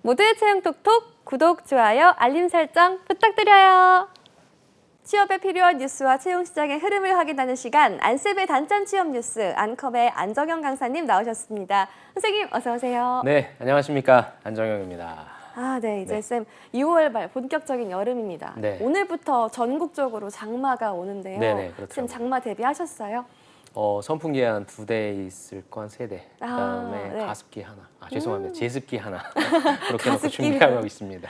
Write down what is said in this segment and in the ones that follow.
모두의 채용 톡톡 구독, 좋아요, 알림 설정 부탁드려요. 취업에 필요한 뉴스와 채용 시장의 흐름을 확인하는 시간, 안쌤의 단짠 취업 뉴스, 안컴의 안정영 강사님 나오셨습니다. 선생님 어서 오세요. 네, 안녕하십니까. 안정영입니다. 네, 이제 네. 쌤 6월 말 본격적인 여름입니다. 네. 오늘부터 전국적으로 장마가 오는데요. 네네, 그렇더라고요. 쌤 장마 대비하셨어요? 선풍기 한 2대 있을 거 한 3대. 그다음에 네. 가습기 하나. 죄송합니다. 제습기 하나. 그렇게 놓고 가습기를. 준비하고 있습니다.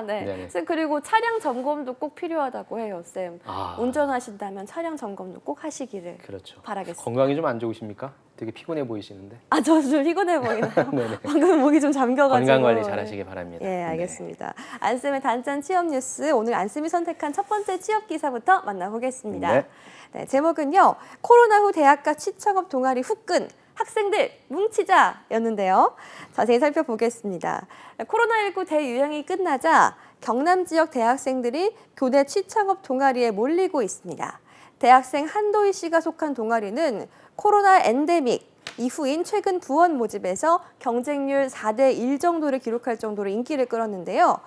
네. 네네. 쌤 그리고 차량 점검도 꼭 필요하다고 해요, 쌤. 아. 운전하신다면 차량 점검도 꼭 하시기를 그렇죠. 바라겠습니다. 건강이 좀 안 좋으십니까? 되게 피곤해 보이시는데. 저 좀 피곤해 보이나요? 네네. 방금 목이 좀 잠겨가지고. 건강 관리 잘 하시기 바랍니다. 예, 알겠습니다. 안쌤의 단짠 취업 뉴스, 오늘 안쌤이 선택한 첫 번째 취업 기사부터 만나보겠습니다. 네. 네, 제목은요. 코로나 후 대학가 취창업 동아리 후끈, 학생들 뭉치자였는데요. 자세히 살펴보겠습니다. 코로나19 대유행이 끝나자 경남 지역 대학생들이 교내 취창업 동아리에 몰리고 있습니다. 대학생 한도희 씨가 속한 동아리는 코로나 엔데믹 이후인 최근 부원 모집에서 경쟁률 4대1 정도를 기록할 정도로 인기를 끌었는데요.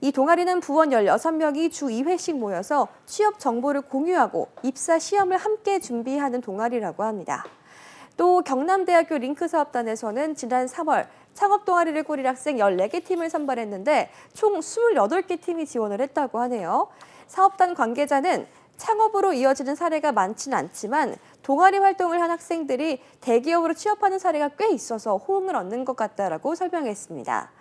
이 동아리는 부원 16명이 주 2회씩 모여서 취업 정보를 공유하고 입사 시험을 함께 준비하는 동아리라고 합니다. 또 경남대학교 링크사업단에서는 지난 3월 창업 동아리를 꾸릴 학생 14개 팀을 선발했는데 총 28개 팀이 지원을 했다고 하네요. 사업단 관계자는 창업으로 이어지는 사례가 많지는 않지만 동아리 활동을 한 학생들이 대기업으로 취업하는 사례가 꽤 있어서 호응을 얻는 것 같다라고 설명했습니다.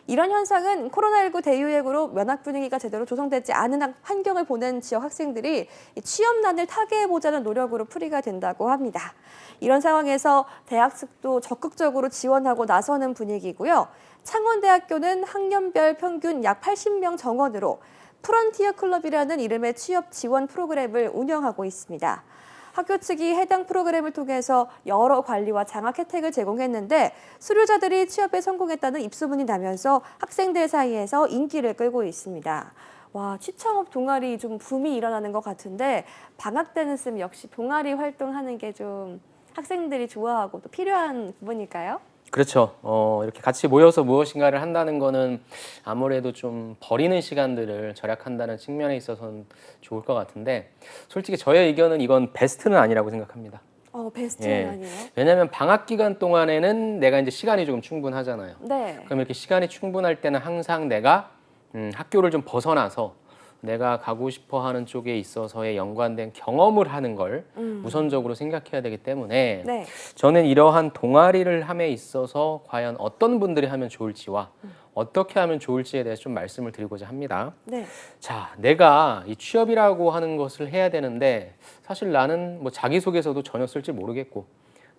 이런 현상은 코로나19 대유행으로 면학 분위기가 제대로 조성되지 않은 환경을 보낸 지역 학생들이 취업난을 타개해보자는 노력으로 풀이가 된다고 합니다. 이런 상황에서 대학 측도 적극적으로 지원하고 나서는 분위기고요. 창원대학교는 학년별 평균 약 80명 정원으로 프론티어 클럽이라는 이름의 취업 지원 프로그램을 운영하고 있습니다. 학교 측이 해당 프로그램을 통해서 여러 관리와 장학 혜택을 제공했는데 수료자들이 취업에 성공했다는 입소문이 나면서 학생들 사이에서 인기를 끌고 있습니다. 와, 취창업 동아리 좀 붐이 일어나는 것 같은데 방학 때는 쌤 역시 동아리 활동하는 게 좀 학생들이 좋아하고 또 필요한 부분일까요? 그렇죠. 이렇게 같이 모여서 무엇인가를 한다는 거는 아무래도 좀 버리는 시간들을 절약한다는 측면에 있어서는 좋을 것 같은데 솔직히 저의 의견은 이건 베스트는 아니라고 생각합니다. 베스트는 아니에요? 왜냐하면 방학 기간 동안에는 내가 이제 시간이 조금 충분하잖아요. 네. 그럼 이렇게 시간이 충분할 때는 항상 내가 학교를 좀 벗어나서 내가 가고 싶어 하는 쪽에 있어서의 연관된 경험을 하는 걸 우선적으로 생각해야 되기 때문에 네. 저는 이러한 동아리를 함에 있어서 과연 어떤 분들이 하면 좋을지와 어떻게 하면 좋을지에 대해서 좀 말씀을 드리고자 합니다. 네. 자, 내가 이 취업이라고 하는 것을 해야 되는데 사실 나는 뭐 자기소개서도 전혀 쓸 줄 모르겠고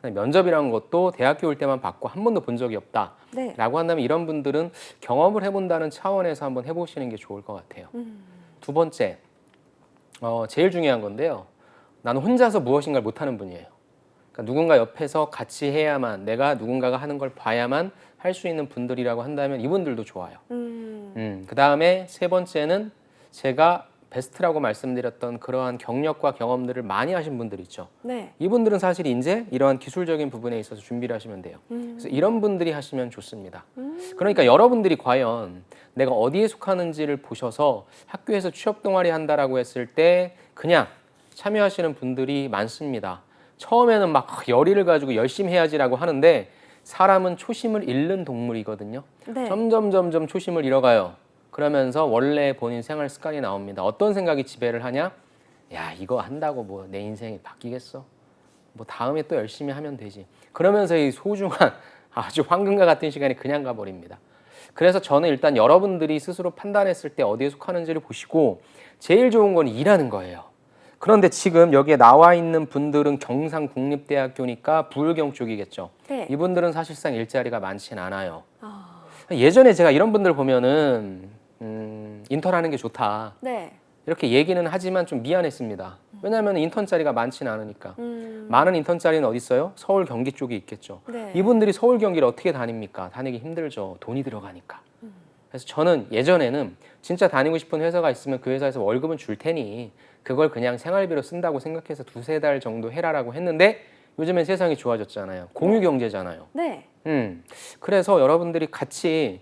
면접이라는 것도 대학교 올 때만 받고 한 번도 본 적이 없다 네. 라고 한다면 이런 분들은 경험을 해본다는 차원에서 한번 해보시는 게 좋을 것 같아요. 두 번째, 제일 중요한 건데요. 나는 혼자서 무엇인가를 못하는 분이에요. 그러니까 누군가 옆에서 같이 해야만, 내가 누군가가 하는 걸 봐야만 할 수 있는 분들이라고 한다면 이분들도 좋아요. 그 다음에 세 번째는 제가 베스트라고 말씀드렸던 그러한 경력과 경험들을 많이 하신 분들 있죠. 네. 이분들은 사실 이제 이러한 기술적인 부분에 있어서 준비를 하시면 돼요. 그래서 이런 분들이 하시면 좋습니다. 그러니까 여러분들이 과연 내가 어디에 속하는지를 보셔서 학교에서 취업 동아리 한다라고 했을 때 그냥 참여하시는 분들이 많습니다. 처음에는 막 열의를 가지고 열심히 해야지라고 하는데 사람은 초심을 잃는 동물이거든요. 네. 점점 초심을 잃어가요. 그러면서 원래 본인 생활 습관이 나옵니다. 어떤 생각이 지배를 하냐? 야, 이거 한다고 뭐 내 인생이 바뀌겠어? 뭐 다음에 또 열심히 하면 되지. 그러면서 이 소중한 아주 황금과 같은 시간이 그냥 가버립니다. 그래서 저는 일단 여러분들이 스스로 판단했을 때 어디에 속하는지를 보시고 제일 좋은 건 일하는 거예요. 그런데 지금 여기에 나와 있는 분들은 경상국립대학교니까 부울경 쪽이겠죠. 네. 이분들은 사실상 일자리가 많진 않아요. 예전에 제가 이런 분들 보면은 인턴하는 게 좋다. 네. 이렇게 얘기는 하지만 좀 미안했습니다. 왜냐하면 인턴 자리가 많지는 않으니까. 많은 인턴 자리는 어디 있어요? 서울 경기 쪽에 있겠죠. 네. 이분들이 서울 경기를 어떻게 다닙니까? 다니기 힘들죠. 돈이 들어가니까. 그래서 저는 예전에는 진짜 다니고 싶은 회사가 있으면 그 회사에서 월급은 줄 테니 그걸 그냥 생활비로 쓴다고 생각해서 2-3달 정도 해라라고 했는데 요즘엔 세상이 좋아졌잖아요. 공유 경제잖아요. 네. 그래서 여러분들이 같이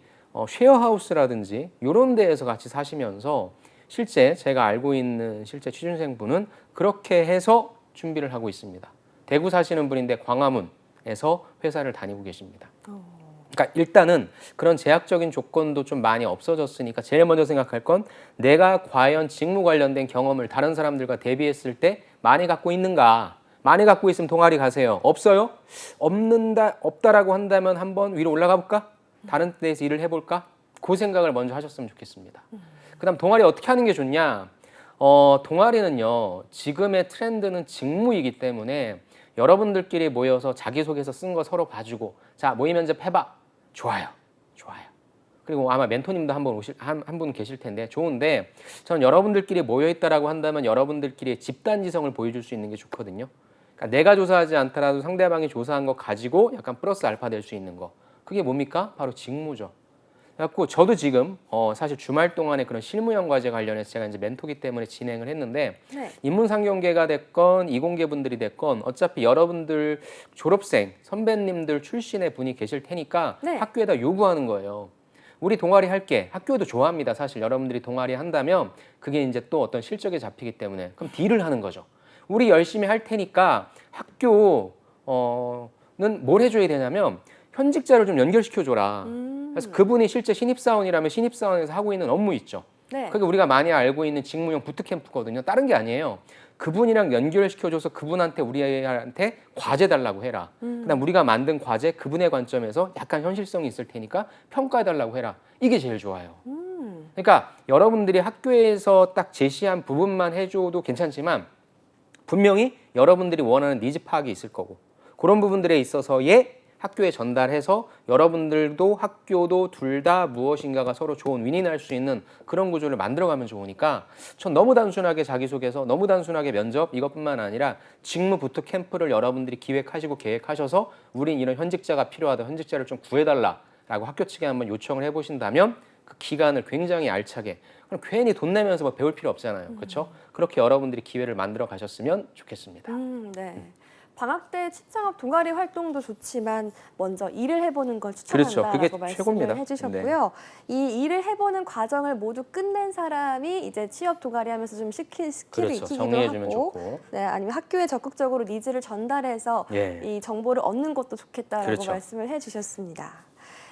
쉐어하우스라든지 이런 데에서 같이 사시면서 실제 제가 알고 있는 실제 취준생분은 그렇게 해서 준비를 하고 있습니다. 대구 사시는 분인데 광화문에서 회사를 다니고 계십니다. 그러니까 일단은 그런 제약적인 조건도 좀 많이 없어졌으니까 제일 먼저 생각할 건 내가 과연 직무 관련된 경험을 다른 사람들과 대비했을 때 많이 갖고 있는가. 많이 갖고 있으면 동아리 가세요. 없어요? 없다라고 한다면 한번 위로 올라가 볼까? 다른 데에서 일을 해볼까? 그 생각을 먼저 하셨으면 좋겠습니다. 그다음 동아리 어떻게 하는 게 좋냐? 동아리는요. 지금의 트렌드는 직무이기 때문에 여러분들끼리 모여서 자기소개서 쓴 거 서로 봐주고 자 모의 면접 해봐. 좋아요. 그리고 아마 멘토님도 한 분 계실 텐데 좋은데 저는 여러분들끼리 모여 있다라고 한다면 여러분들끼리 집단지성을 보여줄 수 있는 게 좋거든요. 그러니까 내가 조사하지 않더라도 상대방이 조사한 거 가지고 약간 플러스 알파 될 수 있는 거. 그게 뭡니까? 바로 직무죠. 그래갖고 저도 지금 사실 주말 동안에 그런 실무형 과제 관련해서 제가 이제 멘토기 때문에 진행을 했는데 네. 인문상경계가 됐건 이공계분들이 됐건 어차피 여러분들 졸업생 선배님들 출신의 분이 계실 테니까 네. 학교에다 요구하는 거예요. 우리 동아리 할게. 학교도 좋아합니다. 사실 여러분들이 동아리 한다면 그게 이제 또 어떤 실적에 잡히기 때문에 그럼 딜을 하는 거죠. 우리 열심히 할 테니까 학교는 뭘 해줘야 되냐면 현직자를 좀 연결시켜줘라. 그래서 그분이 실제 신입사원이라면 신입사원에서 하고 있는 업무 있죠. 네. 그게 우리가 많이 알고 있는 직무형 부트캠프거든요. 다른 게 아니에요. 그분이랑 연결시켜줘서 그분한테 우리한테 과제 달라고 해라. 그다음 우리가 만든 과제 그분의 관점에서 약간 현실성이 있을 테니까 평가해달라고 해라. 이게 제일 좋아요. 그러니까 여러분들이 학교에서 딱 제시한 부분만 해줘도 괜찮지만 분명히 여러분들이 원하는 니즈 파악이 있을 거고 그런 부분들에 있어서의 학교에 전달해서 여러분들도 학교도 둘 다 무엇인가가 서로 좋은 윈윈할 수 있는 그런 구조를 만들어가면 좋으니까 전 너무 단순하게 자기소개서 너무 단순하게 면접 이것뿐만 아니라 직무 부트 캠프를 여러분들이 기획하시고 계획하셔서 우린 이런 현직자가 필요하다 현직자를 좀 구해달라라고 학교 측에 한번 요청을 해보신다면 그 기간을 굉장히 알차게 그럼 괜히 돈 내면서 뭐 배울 필요 없잖아요. 그렇죠? 그렇게 여러분들이 기회를 만들어 가셨으면 좋겠습니다. 네. 방학 때 치창업 동아리 활동도 좋지만 먼저 일을 해보는 걸 추천한다라고 그렇죠. 그게 말씀을 최고입니다. 해주셨고요. 이 일을 해보는 과정을 모두 끝낸 사람이 이제 취업 동아리 하면서 좀 스킬이 그렇죠. 익히기도 정리해주면 하고 좋고. 네, 아니면 학교에 적극적으로 니즈를 전달해서 예. 이 정보를 얻는 것도 좋겠다라고 그렇죠. 말씀을 해주셨습니다.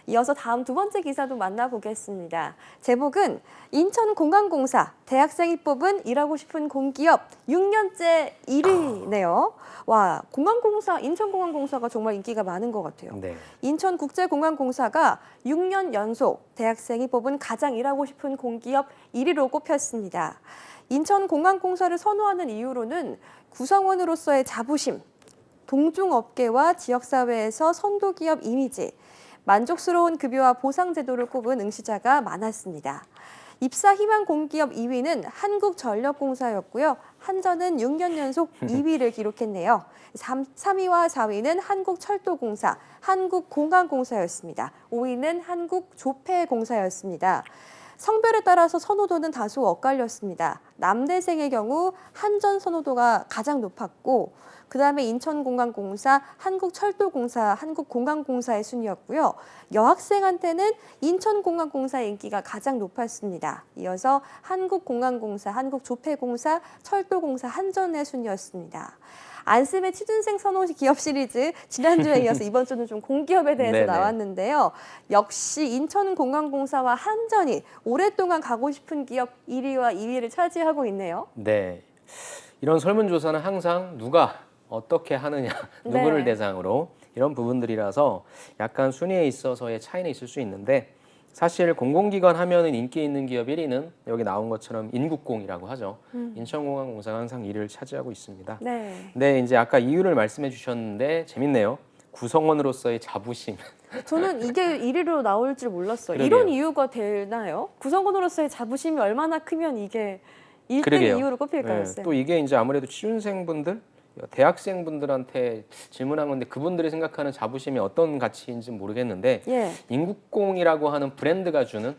이어서 다음 두 번째 기사도 만나보겠습니다. 제목은 인천공항공사 대학생이 뽑은 일하고 싶은 공기업 6년째 1위네요. 와, 공항공사, 인천공항공사가 정말 인기가 많은 것 같아요. 네. 인천국제공항공사가 6년 연속 대학생이 뽑은 가장 일하고 싶은 공기업 1위로 꼽혔습니다. 인천공항공사를 선호하는 이유로는 구성원으로서의 자부심, 동종업계와 지역사회에서 선도기업 이미지, 만족스러운 급여와 보상 제도를 꼽은 응시자가 많았습니다. 입사 희망 공기업 2위는 한국전력공사였고요. 한전은 6년 연속 2위를 기록했네요. 3위와 4위는 한국철도공사, 한국공항공사였습니다. 5위는 한국조폐공사였습니다. 성별에 따라서 선호도는 다소 엇갈렸습니다. 남대생의 경우 한전 선호도가 가장 높았고 그다음에 인천공항공사, 한국철도공사, 한국공항공사의 순이었고요. 여학생한테는 인천공항공사의 인기가 가장 높았습니다. 이어서 한국공항공사, 한국조폐공사, 철도공사, 한전의 순이었습니다. 안심의 취준생 선호 기업 시리즈 지난주에 이어서 이번 주는 좀 공기업에 대해서 네네. 나왔는데요. 역시 인천공항공사와 한전이 오랫동안 가고 싶은 기업 1위와 2위를 차지하고 있네요. 네. 이런 설문조사는 항상 누가 어떻게 하느냐, 누구를 네. 대상으로 이런 부분들이라서 약간 순위에 있어서의 차이는 있을 수 있는데 사실 공공기관 하면은 인기 있는 기업 1위는 여기 나온 것처럼 인국공이라고 하죠. 인천공항공사가 항상 1위를 차지하고 있습니다. 네. 네, 이제 아까 이유를 말씀해 주셨는데 재밌네요. 구성원으로서의 자부심. 저는 이게 1위로 나올 줄 몰랐어요. 그러게요. 이런 이유가 되나요? 구성원으로서의 자부심이 얼마나 크면 이게 1등 그러게요. 이유로 꼽힐까요? 네, 쌤? 또 이게 이제 아무래도 취준생분들, 대학생분들한테 질문한 건데 그분들이 생각하는 자부심이 어떤 가치인지 모르겠는데 예. 인국공이라고 하는 브랜드가 주는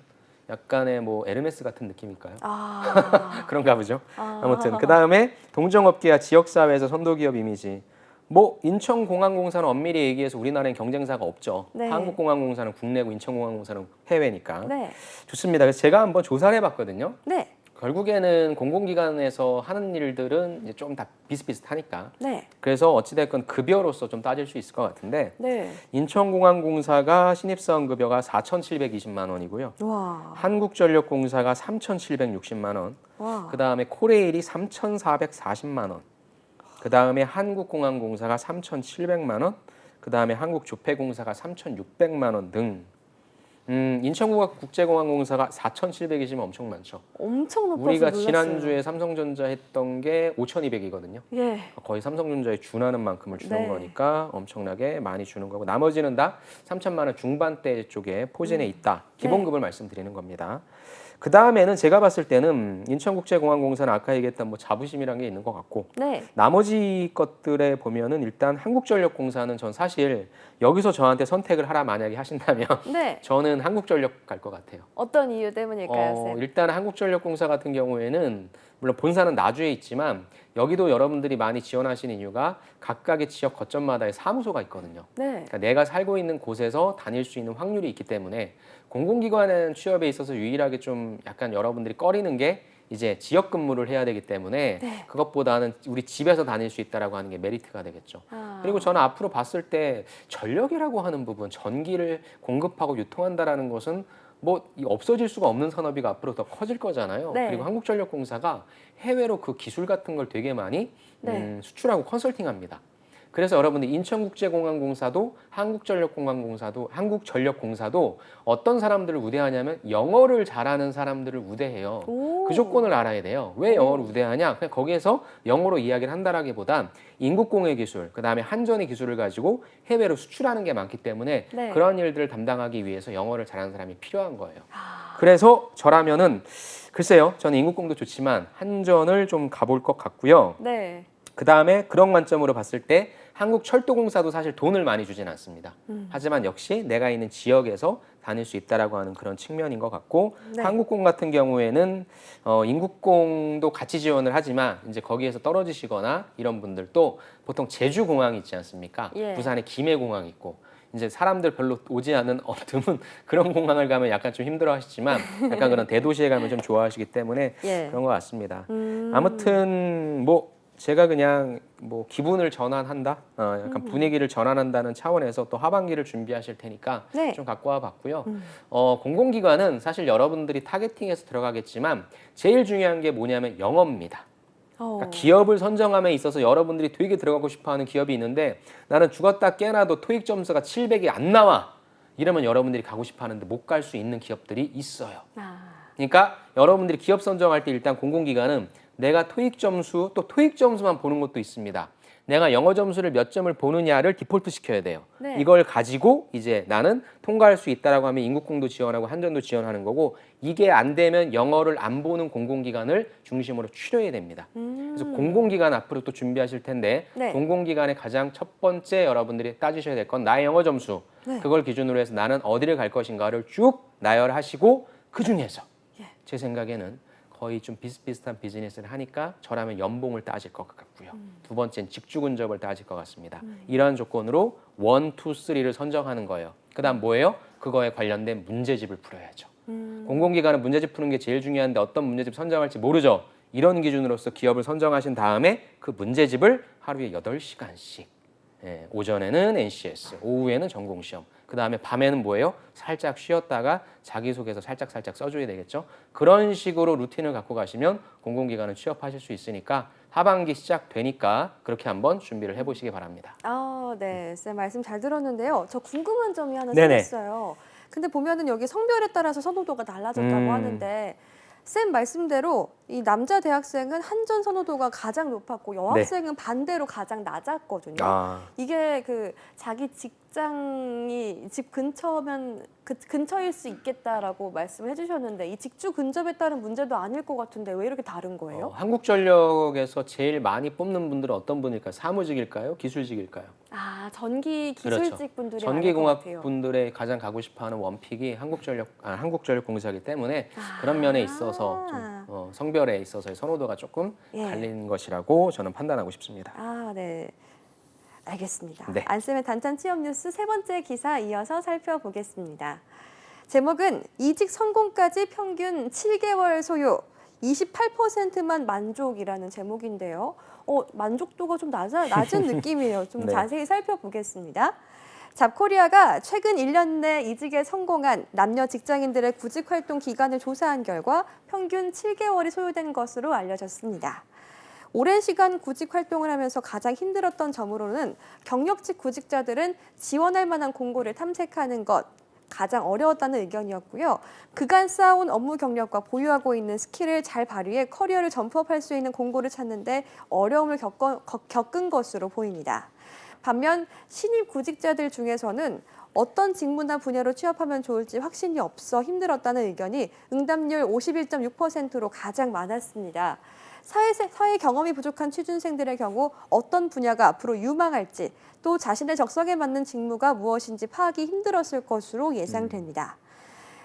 약간의 뭐 에르메스 같은 느낌일까요? 아. 그런가 보죠. 아무튼 그 다음에 동종업계와 지역사회에서 선도기업 이미지. 뭐 인천공항공사는 엄밀히 얘기해서 우리나라엔 경쟁사가 없죠. 네. 한국공항공사는 국내고 인천공항공사는 해외니까. 네. 좋습니다. 그래서 제가 한번 조사를 해봤거든요. 네. 결국에는 공공기관에서 하는 일들은 이제 좀 다 비슷비슷하니까. 네. 그래서 어찌됐건 급여로서 좀 따질 수 있을 것 같은데 네. 인천공항공사가 신입사원 급여가 4,720만 원이고요. 와. 한국전력공사가 3,760만 원. 와. 그다음에 코레일이 3,440만 원. 그다음에 한국공항공사가 3,700만 원. 그다음에 한국조폐공사가 3,600만 원 등. 인천국제공항공사가 4,700이시면 엄청 많죠. 엄청 높아서 우리가 놀랐어요. 지난주에 삼성전자 했던 게 5,200이거든요. 예. 거의 삼성전자에 준하는 만큼을 주는 네. 거니까 엄청나게 많이 주는 거고 나머지는 다 3천만 원 중반대 쪽에 포진해 있다. 기본급을 말씀드리는 겁니다. 그 다음에는 제가 봤을 때는 인천국제공항공사는 아까 얘기했던 뭐 자부심이란 게 있는 것 같고 네. 나머지 것들에 보면은 일단 한국전력공사는 전 사실 여기서 저한테 선택을 하라 만약에 하신다면 네. 저는 한국전력 갈 것 같아요. 어떤 이유 때문일까요, 쌤? 일단 한국전력공사 같은 경우에는 물론 본사는 나주에 있지만 여기도 여러분들이 많이 지원하시는 이유가 각각의 지역 거점마다의 사무소가 있거든요. 네. 그러니까 내가 살고 있는 곳에서 다닐 수 있는 확률이 있기 때문에 공공기관 취업에 있어서 유일하게 좀 약간 여러분들이 꺼리는 게 이제 지역 근무를 해야 되기 때문에 네. 그것보다는 우리 집에서 다닐 수 있다라고 하는 게 메리트가 되겠죠. 아. 그리고 저는 앞으로 봤을 때 전력이라고 하는 부분, 전기를 공급하고 유통한다라는 것은 뭐 없어질 수가 없는 산업이가 앞으로 더 커질 거잖아요. 네. 그리고 한국전력공사가 해외로 그 기술 같은 걸 되게 많이 네. 수출하고 컨설팅합니다. 그래서 여러분들 인천국제공항공사도 한국전력공사도 어떤 사람들을 우대하냐면 영어를 잘하는 사람들을 우대해요. 오. 그 조건을 알아야 돼요. 왜 영어를 우대하냐? 그냥 거기에서 영어로 이야기를 한다라기보단 인국공의 기술, 그다음에 한전의 기술을 가지고 해외로 수출하는 게 많기 때문에 네. 그런 일들을 담당하기 위해서 영어를 잘하는 사람이 필요한 거예요. 아. 그래서 저라면은 글쎄요, 저는 인국공도 좋지만 한전을 좀 가볼 것 같고요. 네. 그 다음에 그런 관점으로 봤을 때 한국철도공사도 사실 돈을 많이 주진 않습니다. 하지만 역시 내가 있는 지역에서 다닐 수 있다라고 하는 그런 측면인 것 같고 네. 한국공 같은 경우에는 인국공도 같이 지원을 하지만 이제 거기에서 떨어지시거나 이런 분들도 보통 제주공항이 있지 않습니까? 예. 부산에 김해공항이 있고 이제 사람들 별로 오지 않은 드문 그런 공항을 가면 약간 좀 힘들어하시지만 약간 그런 대도시에 가면 좀 좋아하시기 때문에 예. 그런 것 같습니다. 아무튼 뭐 제가 그냥 뭐 기분을 전환한다, 약간 분위기를 전환한다는 차원에서 또 하반기를 준비하실 테니까 네. 좀 갖고 와봤고요. 공공기관은 사실 여러분들이 타겟팅해서 들어가겠지만 제일 중요한 게 뭐냐면 영어입니다. 그러니까 기업을 선정함에 있어서 여러분들이 되게 들어가고 싶어하는 기업이 있는데 나는 죽었다 깨나도 토익 점수가 700이 안 나와. 이러면 여러분들이 가고 싶어하는데 못 갈 수 있는 기업들이 있어요. 아. 그러니까 여러분들이 기업 선정할 때 일단 공공기관은 내가 토익 점수 또 토익 점수만 보는 것도 있습니다. 내가 영어 점수를 몇 점을 보느냐를 디폴트 시켜야 돼요. 네. 이걸 가지고 이제 나는 통과할 수 있다라고 하면 인국공도 지원하고 한전도 지원하는 거고 이게 안 되면 영어를 안 보는 공공기관을 중심으로 추려야 됩니다. 그래서 공공기관 앞으로 또 준비하실 텐데 네. 공공기관의 가장 첫 번째 여러분들이 따지셔야 될 건 나의 영어 점수. 네. 그걸 기준으로 해서 나는 어디를 갈 것인가를 쭉 나열하시고 그중에서 예. 제 생각에는 거의 좀 비슷비슷한 비즈니스를 하니까 저라면 연봉을 따질 것 같고요. 두 번째는 직주 근접을 따질 것 같습니다. 이러한 조건으로 1, 2, 3를 선정하는 거예요. 그다음 뭐예요? 그거에 관련된 문제집을 풀어야죠. 공공기관은 문제집 푸는 게 제일 중요한데 어떤 문제집 선정할지 모르죠. 이런 기준으로서 기업을 선정하신 다음에 그 문제집을 하루에 8시간씩 오전에는 NCS, 오후에는 전공시험, 그 다음에 밤에는 뭐예요? 살짝 쉬었다가 자기소개서 살짝 써줘야 되겠죠. 그런 식으로 루틴을 갖고 가시면 공공기관은 취업하실 수 있으니까 하반기 시작되니까 그렇게 한번 준비를 해보시기 바랍니다. 아, 네. 쌤 말씀 잘 들었는데요. 저 궁금한 점이 하나 네네. 생겼어요. 근데 보면은 여기 성별에 따라서 선호도가 달라졌다고 하는데 쌤 말씀대로 이 남자 대학생은 한전 선호도가 가장 높았고 여학생은 반대로 가장 낮았거든요. 이게 그 자기 직장이 집 근처면 근처일 수 있겠다라고 말씀을 해주셨는데 이 직주 근접에 따른 문제도 아닐 것 같은데 왜 이렇게 다른 거예요? 한국전력에서 제일 많이 뽑는 분들은 어떤 분일까요? 사무직일까요? 기술직일까요? 아, 전기 기술직 그렇죠. 분들이 전기공학 많을 것 같아요. 분들의 가장 가고 싶어하는 원픽이 한국전력공사이기 때문에 그런 면에 있어서 좀 성별에 있어서의 선호도가 조금 예. 갈리는 것이라고 저는 판단하고 싶습니다. 아, 네. 알겠습니다. 네. 안쌤의 단짠 취업 뉴스 세 번째 기사 이어서 살펴보겠습니다. 제목은 이직 성공까지 평균 7개월 소요, 28%만 만족이라는 제목인데요. 만족도가 좀 낮은 느낌이에요. 좀 네. 자세히 살펴보겠습니다. 잡코리아가 최근 1년 내 이직에 성공한 남녀 직장인들의 구직 활동 기간을 조사한 결과 평균 7개월이 소요된 것으로 알려졌습니다. 오랜 시간 구직 활동을 하면서 가장 힘들었던 점으로는 경력직 구직자들은 지원할 만한 공고를 탐색하는 것, 가장 어려웠다는 의견이었고요. 그간 쌓아온 업무 경력과 보유하고 있는 스킬을 잘 발휘해 커리어를 점프업할 수 있는 공고를 찾는데 어려움을 겪은 것으로 보입니다. 반면 신입 구직자들 중에서는 어떤 직무나 분야로 취업하면 좋을지 확신이 없어 힘들었다는 의견이 응답률 51.6%로 가장 많았습니다. 사회 경험이 부족한 취준생들의 경우 어떤 분야가 앞으로 유망할지 또 자신의 적성에 맞는 직무가 무엇인지 파악이 힘들었을 것으로 예상됩니다.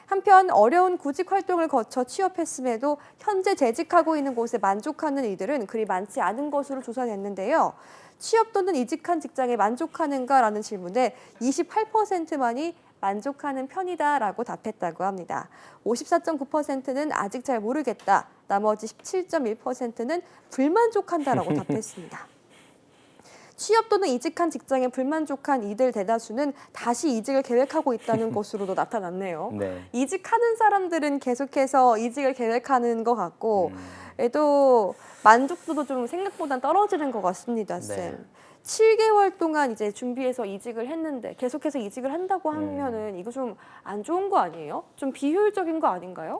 한편 어려운 구직 활동을 거쳐 취업했음에도 현재 재직하고 있는 곳에 만족하는 이들은 그리 많지 않은 것으로 조사됐는데요. 취업 또는 이직한 직장에 만족하는가라는 질문에 28%만이 만족하는 편이다라고 답했다고 합니다. 54.9%는 아직 잘 모르겠다. 나머지 17.1%는 불만족한다라고 답했습니다. 취업 또는 이직한 직장에 불만족한 이들 대다수는 다시 이직을 계획하고 있다는 것으로도 나타났네요. 네. 이직하는 사람들은 계속해서 이직을 계획하는 것 같고 또 만족도도 좀 생각보다 떨어지는 것 같습니다, 쌤. 네. 7개월 동안 이제 준비해서 이직을 했는데 계속해서 이직을 한다고 하면은 이거 좀 안 좋은 거 아니에요? 좀 비효율적인 거 아닌가요?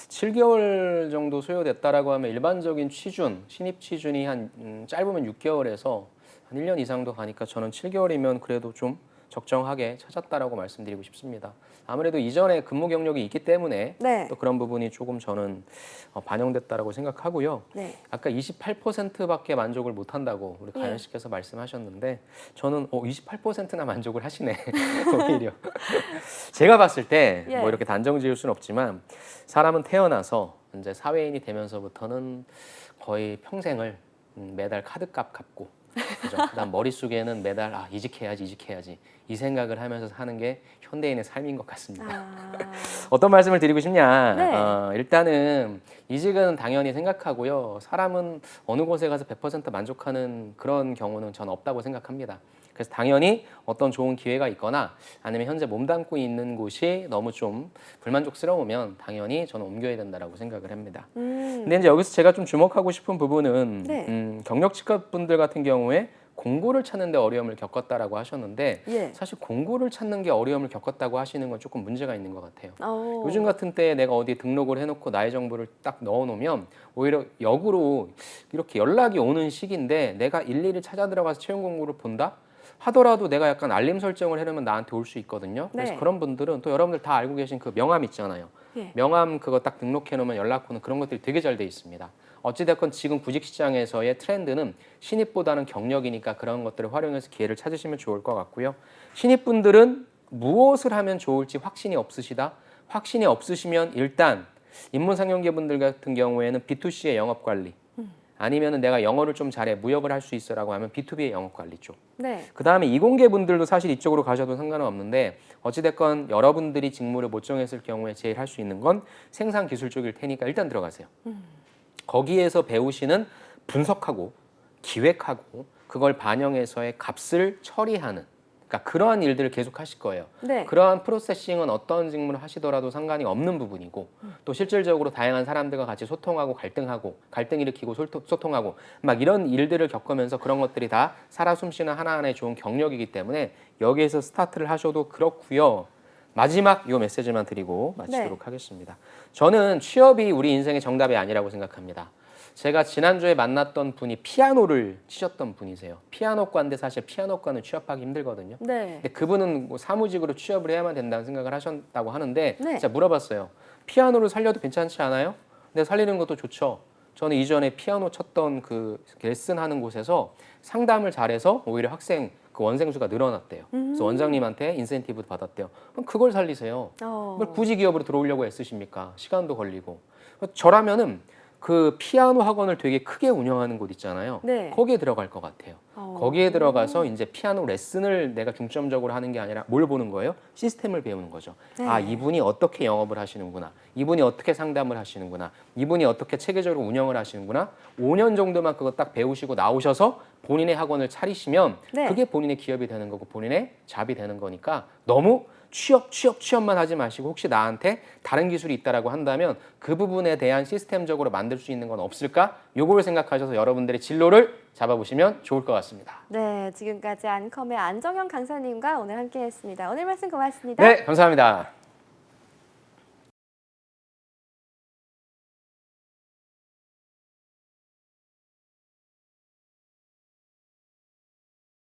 7개월 정도 소요됐다라고 하면 일반적인 신입 취준이 한 짧으면 6개월에서 한 1년 이상도 가니까 저는 7개월이면 그래도 좀 적정하게 찾았다라고 말씀드리고 싶습니다. 아무래도 이전에 근무 경력이 있기 때문에 네. 또 그런 부분이 조금 저는 반영됐다라고 생각하고요. 네. 아까 28%밖에 만족을 못한다고 우리 예. 가연 씨께서 말씀하셨는데 저는 28%나 만족을 하시네. 오히려 제가 봤을 때 뭐 예. 이렇게 단정 지을 수는 없지만 사람은 태어나서 이제 사회인이 되면서부터는 거의 평생을 매달 카드값 갚고 그죠? 그다음 머릿속에는 매달 이직해야지 이 생각을 하면서 사는 게 현대인의 삶인 것 같습니다. 어떤 말씀을 드리고 싶냐? 네. 일단은 이직은 당연히 생각하고요. 사람은 어느 곳에 가서 100% 만족하는 그런 경우는 저는 없다고 생각합니다. 그래서 당연히 어떤 좋은 기회가 있거나 아니면 현재 몸담고 있는 곳이 너무 좀 불만족스러우면 당연히 저는 옮겨야 된다라고 생각을 합니다. 근데 이제 여기서 제가 좀 주목하고 싶은 부분은 네. 경력 직업분들 같은 경우에 공고를 찾는 데 어려움을 겪었다라고 하셨는데 예. 사실 공고를 찾는 게 어려움을 겪었다고 하시는 건 조금 문제가 있는 것 같아요. 오. 요즘 같은 때에 내가 어디 등록을 해놓고 나의 정보를 딱 넣어놓으면 오히려 역으로 이렇게 연락이 오는 시기인데 내가 일일이 찾아 들어가서 채용 공고를 본다? 하더라도 내가 약간 알림 설정을 해놓으면 나한테 올 수 있거든요. 그래서 네. 그런 분들은 또 여러분들 다 알고 계신 그 명함 있잖아요. 예. 명함 그거 딱 등록해 놓으면 연락 오는 그런 것들이 되게 잘 돼 있습니다. 어찌됐건 지금 구직 시장에서의 트렌드는 신입보다는 경력이니까 그런 것들을 활용해서 기회를 찾으시면 좋을 것 같고요. 신입분들은 무엇을 하면 좋을지 확신이 없으시다? 확신이 없으시면 일단 인문상용계 분들 같은 경우에는 B2C의 영업관리 아니면은 내가 영어를 좀 잘해 무역을 할 수 있어라고 하면 B2B의 영업관리 쪽. 네. 그 다음에 이공계 분들도 사실 이쪽으로 가셔도 상관은 없는데 어찌됐건 여러분들이 직무를 못 정했을 경우에 제일 할 수 있는 건 생산 기술 쪽일 테니까 일단 들어가세요. 거기에서 배우시는 분석하고 기획하고 그걸 반영해서의 값을 처리하는 그러니까 그러한 일들을 계속 하실 거예요. 네. 그러한 프로세싱은 어떤 직무를 하시더라도 상관이 없는 부분이고 또 실질적으로 다양한 사람들과 같이 소통하고 갈등 일으키고 소통하고 막 이런 일들을 겪으면서 그런 것들이 다 살아 숨쉬는 하나하나의 좋은 경력이기 때문에 여기에서 스타트를 하셔도 그렇고요. 마지막 이 메시지만 드리고 마치도록 하겠습니다. 저는 취업이 우리 인생의 정답이 아니라고 생각합니다. 제가 지난주에 만났던 분이 피아노를 치셨던 분이세요. 피아노과인데 사실 피아노과는 취업하기 힘들거든요. 네. 근데 그분은 뭐 사무직으로 취업을 해야만 된다는 생각을 하셨다고 하는데 네. 제가 물어봤어요. 피아노를 살려도 괜찮지 않아요? 근데 살리는 것도 좋죠. 저는 이전에 피아노 쳤던 그 레슨하는 곳에서 상담을 잘해서 오히려 학생 그 원생 수가 늘어났대요. 그래서 원장님한테 인센티브 받았대요. 그럼 그걸 살리세요. 뭘 굳이 기업으로 들어오려고 애쓰십니까? 시간도 걸리고. 저라면은 그 피아노 학원을 되게 크게 운영하는 곳 있잖아요. 네. 거기에 들어갈 것 같아요. 거기에 들어가서 이제 피아노 레슨을 내가 중점적으로 하는 게 아니라 뭘 보는 거예요? 시스템을 배우는 거죠. 네. 아, 이분이 어떻게 영업을 하시는구나. 이분이 어떻게 상담을 하시는구나. 이분이 어떻게 체계적으로 운영을 하시는구나. 5년 정도만 그거 딱 배우시고 나오셔서 본인의 학원을 차리시면 네. 그게 본인의 기업이 되는 거고 본인의 잡이 되는 거니까 너무 취업만 하지 마시고 혹시 나한테 다른 기술이 있다라고 한다면 그 부분에 대한 시스템적으로 만들 수 있는 건 없을까? 요걸 생각하셔서 여러분들의 진로를 잡아보시면 좋을 것 같습니다. 네, 지금까지 안컴의 안정현 강사님과 오늘 함께했습니다. 오늘 말씀 고맙습니다. 네, 감사합니다.